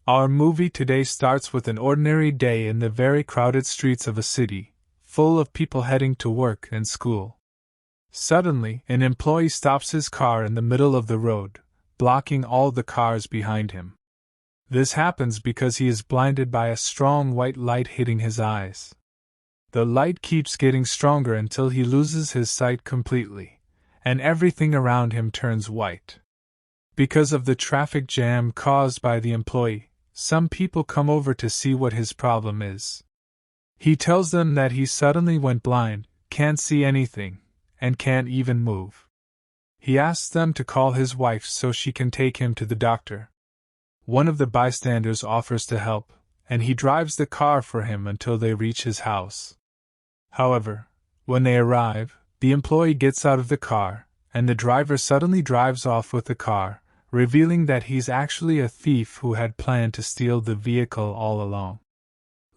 Our movie today starts with an ordinary day in the very crowded streets of a city, full of people heading to work and school. Suddenly, an employee stops his car in the middle of the road, blocking all the cars behind him. This happens because he is blinded by a strong white light hitting his eyes. The light keeps getting stronger until he loses his sight completely, and everything around him turns white. Because of the traffic jam caused by the employee, some people come over to see what his problem is. He tells them that he suddenly went blind, can't see anything, and can't even move. He asks them to call his wife so she can take him to the doctor. One of the bystanders offers to help, and he drives the car for him until they reach his house. However, when they arrive, the employee gets out of the car, and the driver suddenly drives off with the car, revealing that he's actually a thief who had planned to steal the vehicle all along.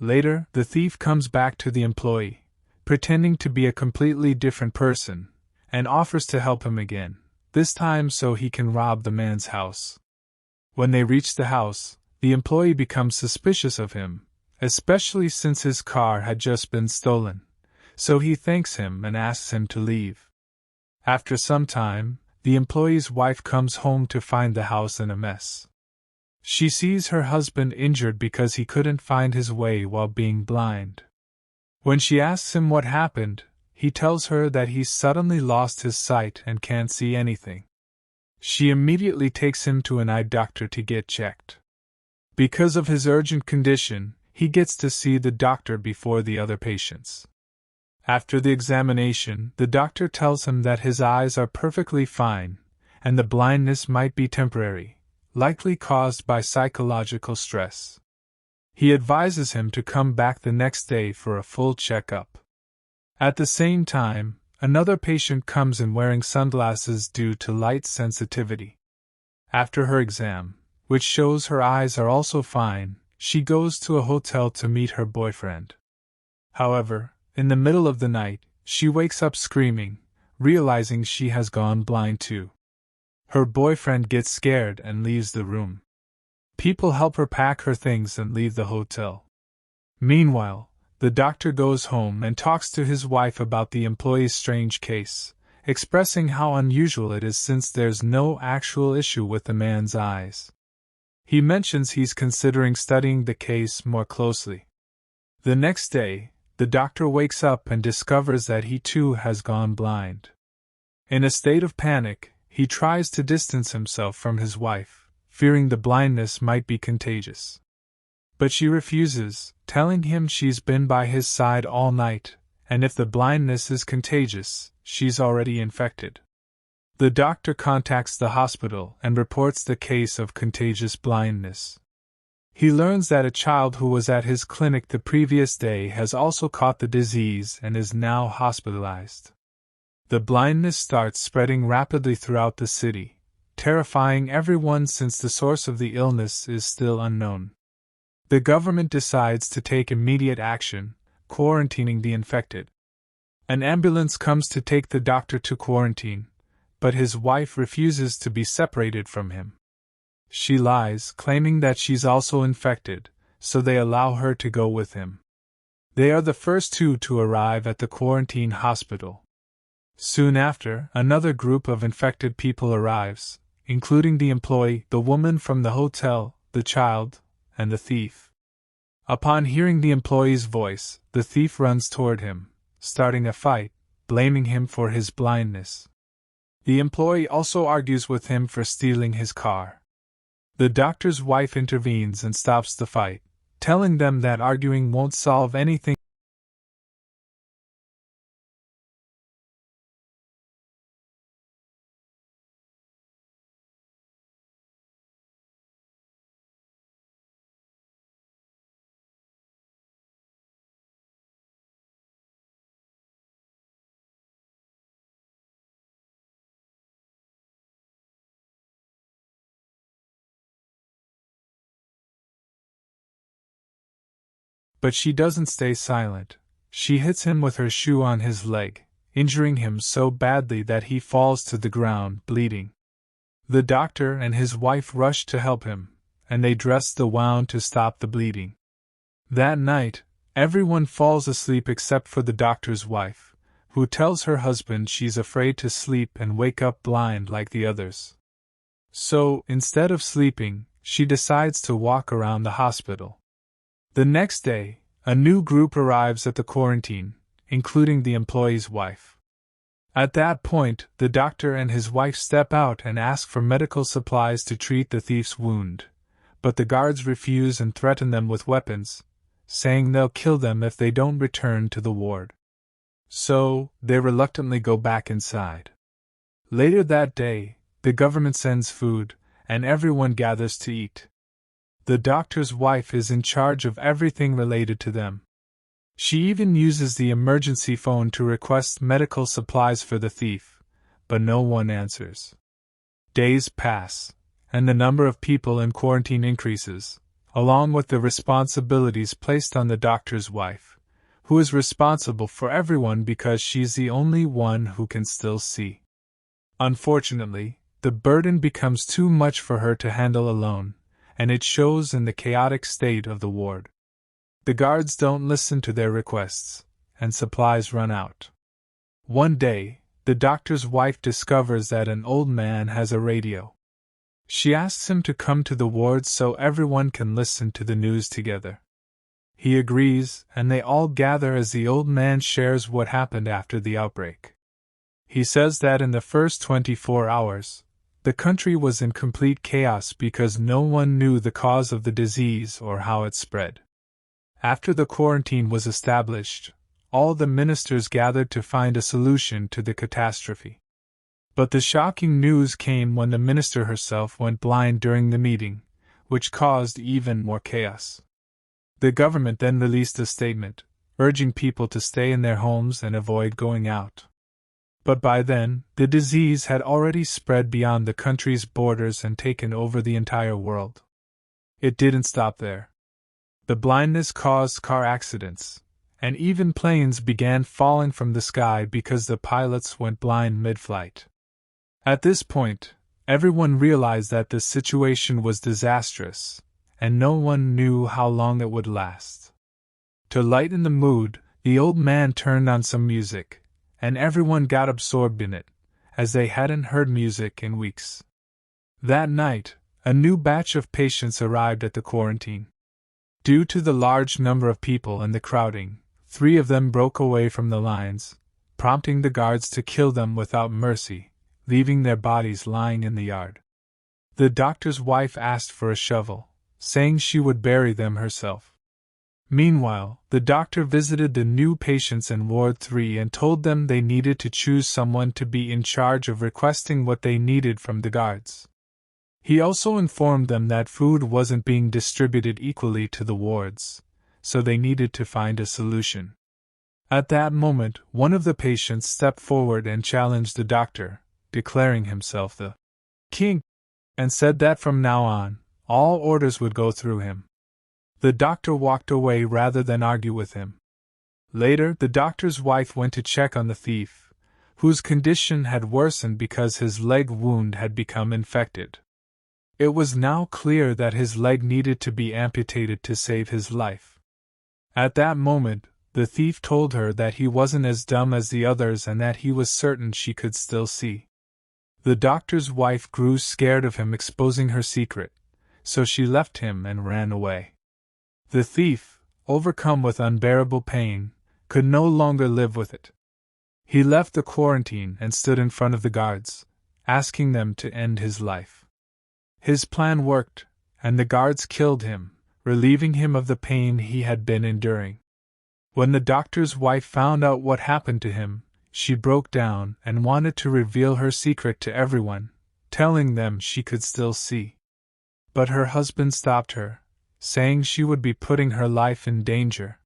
Later, the thief comes back to the employee, pretending to be a completely different person, and offers to help him again, this time so he can rob the man's house. When they reach the house, the employee becomes suspicious of him, especially since his car had just been stolen, so he thanks him and asks him to leave. After some time, the employee's wife comes home to find the house in a mess. She sees her husband injured because he couldn't find his way while being blind. When she asks him what happened, he tells her that he's suddenly lost his sight and can't see anything. She immediately takes him to an eye doctor to get checked. Because of his urgent condition, he gets to see the doctor before the other patients. After the examination, the doctor tells him that his eyes are perfectly fine, and the blindness might be temporary, likely caused by psychological stress. He advises him to come back the next day for a full checkup. At the same time, another patient comes in wearing sunglasses due to light sensitivity. After her exam, which shows her eyes are also fine, she goes to a hotel to meet her boyfriend. However, in the middle of the night, she wakes up screaming, realizing she has gone blind too. Her boyfriend gets scared and leaves the room. People help her pack her things and leave the hotel. Meanwhile, the doctor goes home and talks to his wife about the employee's strange case, expressing how unusual it is since there's no actual issue with the man's eyes. He mentions he's considering studying the case more closely. The next day, the doctor wakes up and discovers that he too has gone blind. In a state of panic, he tries to distance himself from his wife, fearing the blindness might be contagious. But she refuses, telling him she's been by his side all night, and if the blindness is contagious, she's already infected. The doctor contacts the hospital and reports the case of contagious blindness. He learns that a child who was at his clinic the previous day has also caught the disease and is now hospitalized. The blindness starts spreading rapidly throughout the city, terrifying everyone since the source of the illness is still unknown. The government decides to take immediate action, quarantining the infected. An ambulance comes to take the doctor to quarantine, but his wife refuses to be separated from him. She lies, claiming that she's also infected, so they allow her to go with him. They are the first two to arrive at the quarantine hospital. Soon after, another group of infected people arrives, including the employee, the woman from the hotel, the child, and the thief. Upon hearing the employee's voice, the thief runs toward him, starting a fight, blaming him for his blindness. The employee also argues with him for stealing his car. The doctor's wife intervenes and stops the fight, telling them that arguing won't solve anything. But she doesn't stay silent. She hits him with her shoe on his leg, injuring him so badly that he falls to the ground, bleeding. The doctor and his wife rush to help him, and they dress the wound to stop the bleeding. That night, everyone falls asleep except for the doctor's wife, who tells her husband she's afraid to sleep and wake up blind like the others. So, instead of sleeping, she decides to walk around the hospital. The next day, a new group arrives at the quarantine, including the employee's wife. At that point, the doctor and his wife step out and ask for medical supplies to treat the thief's wound, but the guards refuse and threaten them with weapons, saying they'll kill them if they don't return to the ward. So, they reluctantly go back inside. Later that day, the government sends food, and everyone gathers to eat. The doctor's wife is in charge of everything related to them. She even uses the emergency phone to request medical supplies for the thief, but no one answers. Days pass, and the number of people in quarantine increases, along with the responsibilities placed on the doctor's wife, who is responsible for everyone because she's the only one who can still see. Unfortunately, the burden becomes too much for her to handle alone, and it shows in the chaotic state of the ward. The guards don't listen to their requests, and supplies run out. One day, the doctor's wife discovers that an old man has a radio. She asks him to come to the ward so everyone can listen to the news together. He agrees, and they all gather as the old man shares what happened after the outbreak. He says that in the first 24 hours, the country was in complete chaos because no one knew the cause of the disease or how it spread. After the quarantine was established, all the ministers gathered to find a solution to the catastrophe. But the shocking news came when the minister herself went blind during the meeting, which caused even more chaos. The government then released a statement, urging people to stay in their homes and avoid going out. But by then, the disease had already spread beyond the country's borders and taken over the entire world. It didn't stop there. The blindness caused car accidents, and even planes began falling from the sky because the pilots went blind mid-flight. At this point, everyone realized that the situation was disastrous, and no one knew how long it would last. To lighten the mood, the old man turned on some music, and everyone got absorbed in it, as they hadn't heard music in weeks. That night, a new batch of patients arrived at the quarantine. Due to the large number of people and the crowding, 3 of them broke away from the lines, prompting the guards to kill them without mercy, leaving their bodies lying in the yard. The doctor's wife asked for a shovel, saying she would bury them herself. Meanwhile, the doctor visited the new patients in Ward 3 and told them they needed to choose someone to be in charge of requesting what they needed from the guards. He also informed them that food wasn't being distributed equally to the wards, so they needed to find a solution. At that moment, one of the patients stepped forward and challenged the doctor, declaring himself the king, and said that from now on, all orders would go through him. The doctor walked away rather than argue with him. Later, the doctor's wife went to check on the thief, whose condition had worsened because his leg wound had become infected. It was now clear that his leg needed to be amputated to save his life. At that moment, the thief told her that he wasn't as dumb as the others and that he was certain she could still see. The doctor's wife grew scared of him exposing her secret, so she left him and ran away. The thief, overcome with unbearable pain, could no longer live with it. He left the quarantine and stood in front of the guards, asking them to end his life. His plan worked, and the guards killed him, relieving him of the pain he had been enduring. When the doctor's wife found out what happened to him, she broke down and wanted to reveal her secret to everyone, telling them she could still see. But her husband stopped her, saying she would be putting her life in danger.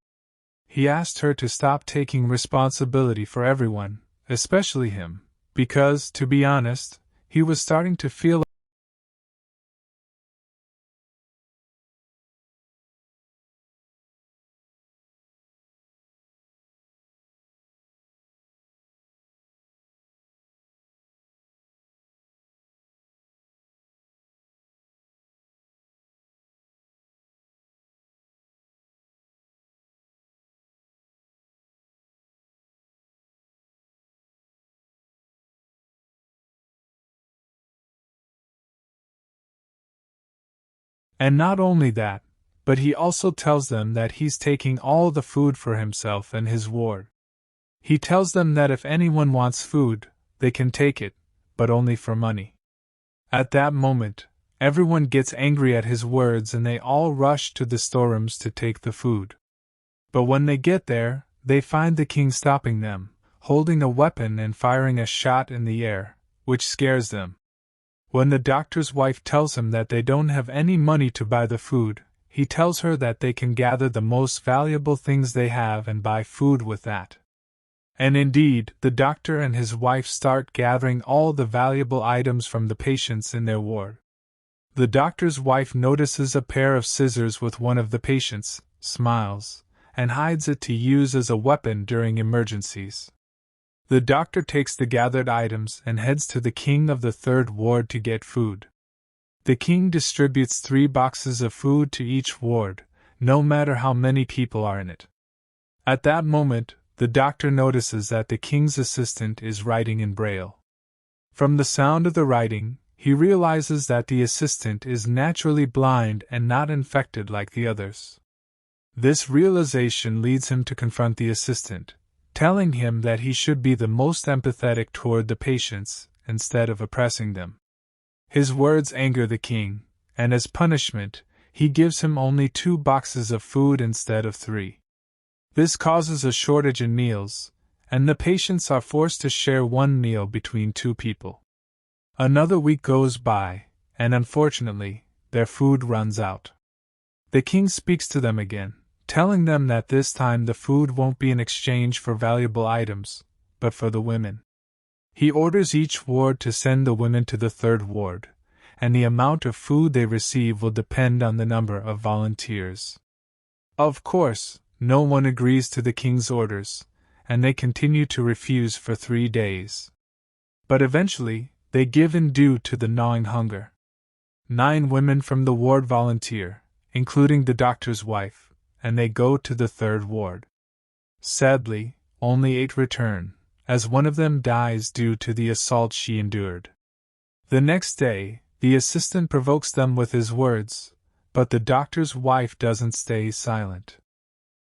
He asked her to stop taking responsibility for everyone, especially him, because, to be honest, he was starting to feel And not only that, but he also tells them that he's taking all the food for himself and his ward. He tells them that if anyone wants food, they can take it, but only for money. At that moment, everyone gets angry at his words and they all rush to the storerooms to take the food. But when they get there, they find the king stopping them, holding a weapon and firing a shot in the air, which scares them. When the doctor's wife tells him that they don't have any money to buy the food, he tells her that they can gather the most valuable things they have and buy food with that. And indeed, the doctor and his wife start gathering all the valuable items from the patients in their ward. The doctor's wife notices a pair of scissors with one of the patients, smiles, and hides it to use as a weapon during emergencies. The doctor takes the gathered items and heads to the king of the third ward to get food. The king distributes 3 boxes of food to each ward, no matter how many people are in it. At that moment, the doctor notices that the king's assistant is writing in Braille. From the sound of the writing, he realizes that the assistant is naturally blind and not infected like the others. This realization leads him to confront the assistant, telling him that he should be the most empathetic toward the patients, instead of oppressing them. His words anger the king, and as punishment, he gives him only 2 boxes of food instead of 3. This causes a shortage in meals, and the patients are forced to share 1 meal between 2 people. Another week goes by, and unfortunately, their food runs out. The king speaks to them again, telling them that this time the food won't be in exchange for valuable items, but for the women. He orders each ward to send the women to the third ward, and the amount of food they receive will depend on the number of volunteers. Of course, no one agrees to the king's orders, and they continue to refuse for 3 days. But eventually, they give in due to the gnawing hunger. 9 women from the ward volunteer, including the doctor's wife, and they go to the third ward. Sadly, only 8 return, as one of them dies due to the assault she endured. The next day, the assistant provokes them with his words, but the doctor's wife doesn't stay silent.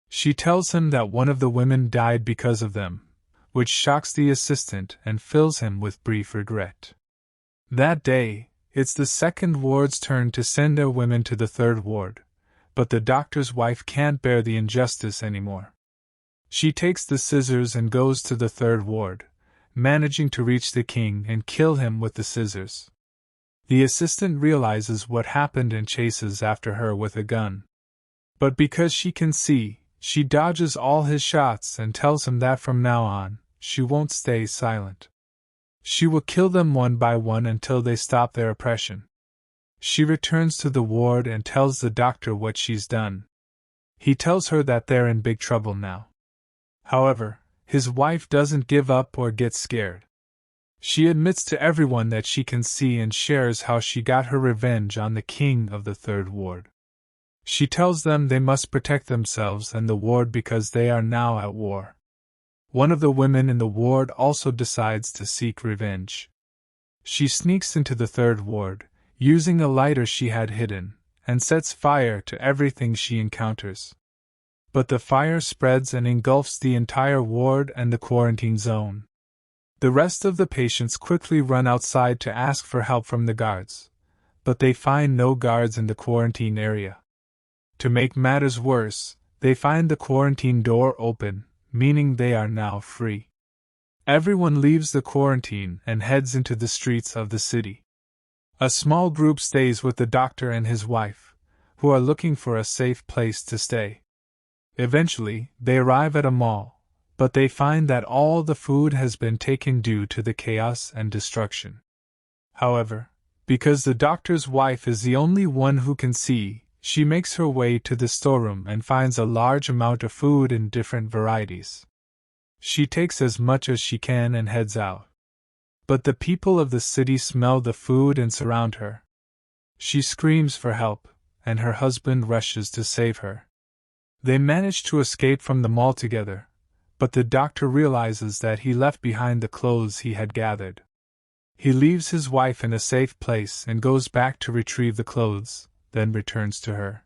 She tells him that one of the women died because of them, which shocks the assistant and fills him with brief regret. That day, it's the second ward's turn to send their women to the third ward, but the doctor's wife can't bear the injustice anymore. She takes the scissors and goes to the third ward, managing to reach the king and kill him with the scissors. The assistant realizes what happened and chases after her with a gun. But because she can see, she dodges all his shots and tells him that from now on, she won't stay silent. She will kill them one by one until they stop their oppression. She returns to the ward and tells the doctor what she's done. He tells her that they're in big trouble now. However, his wife doesn't give up or get scared. She admits to everyone that she can see and shares how she got her revenge on the king of the third ward. She tells them they must protect themselves and the ward because they are now at war. One of the women in the ward also decides to seek revenge. She sneaks into the third ward, using a lighter she had hidden, and sets fire to everything she encounters. But the fire spreads and engulfs the entire ward and the quarantine zone. The rest of the patients quickly run outside to ask for help from the guards, but they find no guards in the quarantine area. To make matters worse, they find the quarantine door open, meaning they are now free. Everyone leaves the quarantine and heads into the streets of the city. A small group stays with the doctor and his wife, who are looking for a safe place to stay. Eventually, they arrive at a mall, but they find that all the food has been taken due to the chaos and destruction. However, because the doctor's wife is the only one who can see, she makes her way to the storeroom and finds a large amount of food in different varieties. She takes as much as she can and heads out. But the people of the city smell the food and surround her. She screams for help, and her husband rushes to save her. They manage to escape from the mall together, but the doctor realizes that he left behind the clothes he had gathered. He leaves his wife in a safe place and goes back to retrieve the clothes, then returns to her.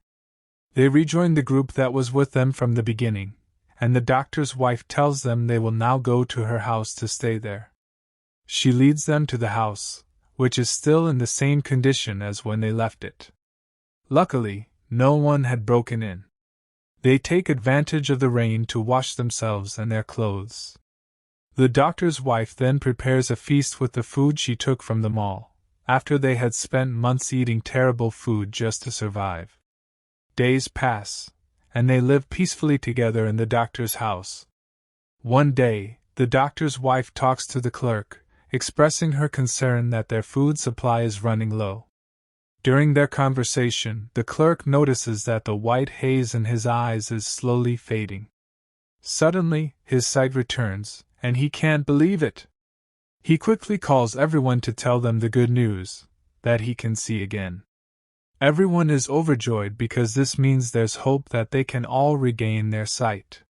They rejoin the group that was with them from the beginning, and the doctor's wife tells them they will now go to her house to stay there. She leads them to the house, which is still in the same condition as when they left it. Luckily, no one had broken in. They take advantage of the rain to wash themselves and their clothes. The doctor's wife then prepares a feast with the food she took from the mall, after they had spent months eating terrible food just to survive. Days pass, and they live peacefully together in the doctor's house. One day, the doctor's wife talks to the clerk, expressing her concern that their food supply is running low. During their conversation, the clerk notices that the white haze in his eyes is slowly fading. Suddenly, his sight returns, and he can't believe it. He quickly calls everyone to tell them the good news, that he can see again. Everyone is overjoyed because this means there's hope that they can all regain their sight.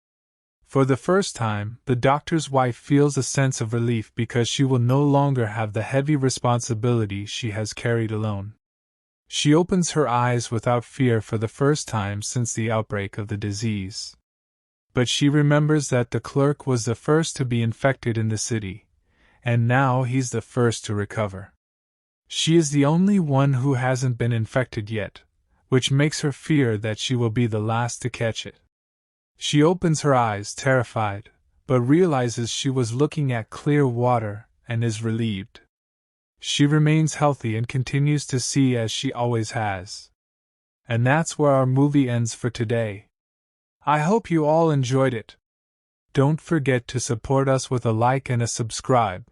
For the first time, the doctor's wife feels a sense of relief because she will no longer have the heavy responsibility she has carried alone. She opens her eyes without fear for the first time since the outbreak of the disease. But she remembers that the clerk was the first to be infected in the city, and now he's the first to recover. She is the only one who hasn't been infected yet, which makes her fear that she will be the last to catch it. She opens her eyes terrified, but realizes she was looking at clear water and is relieved. She remains healthy and continues to see as she always has. And that's where our movie ends for today. I hope you all enjoyed it. Don't forget to support us with a like and a subscribe,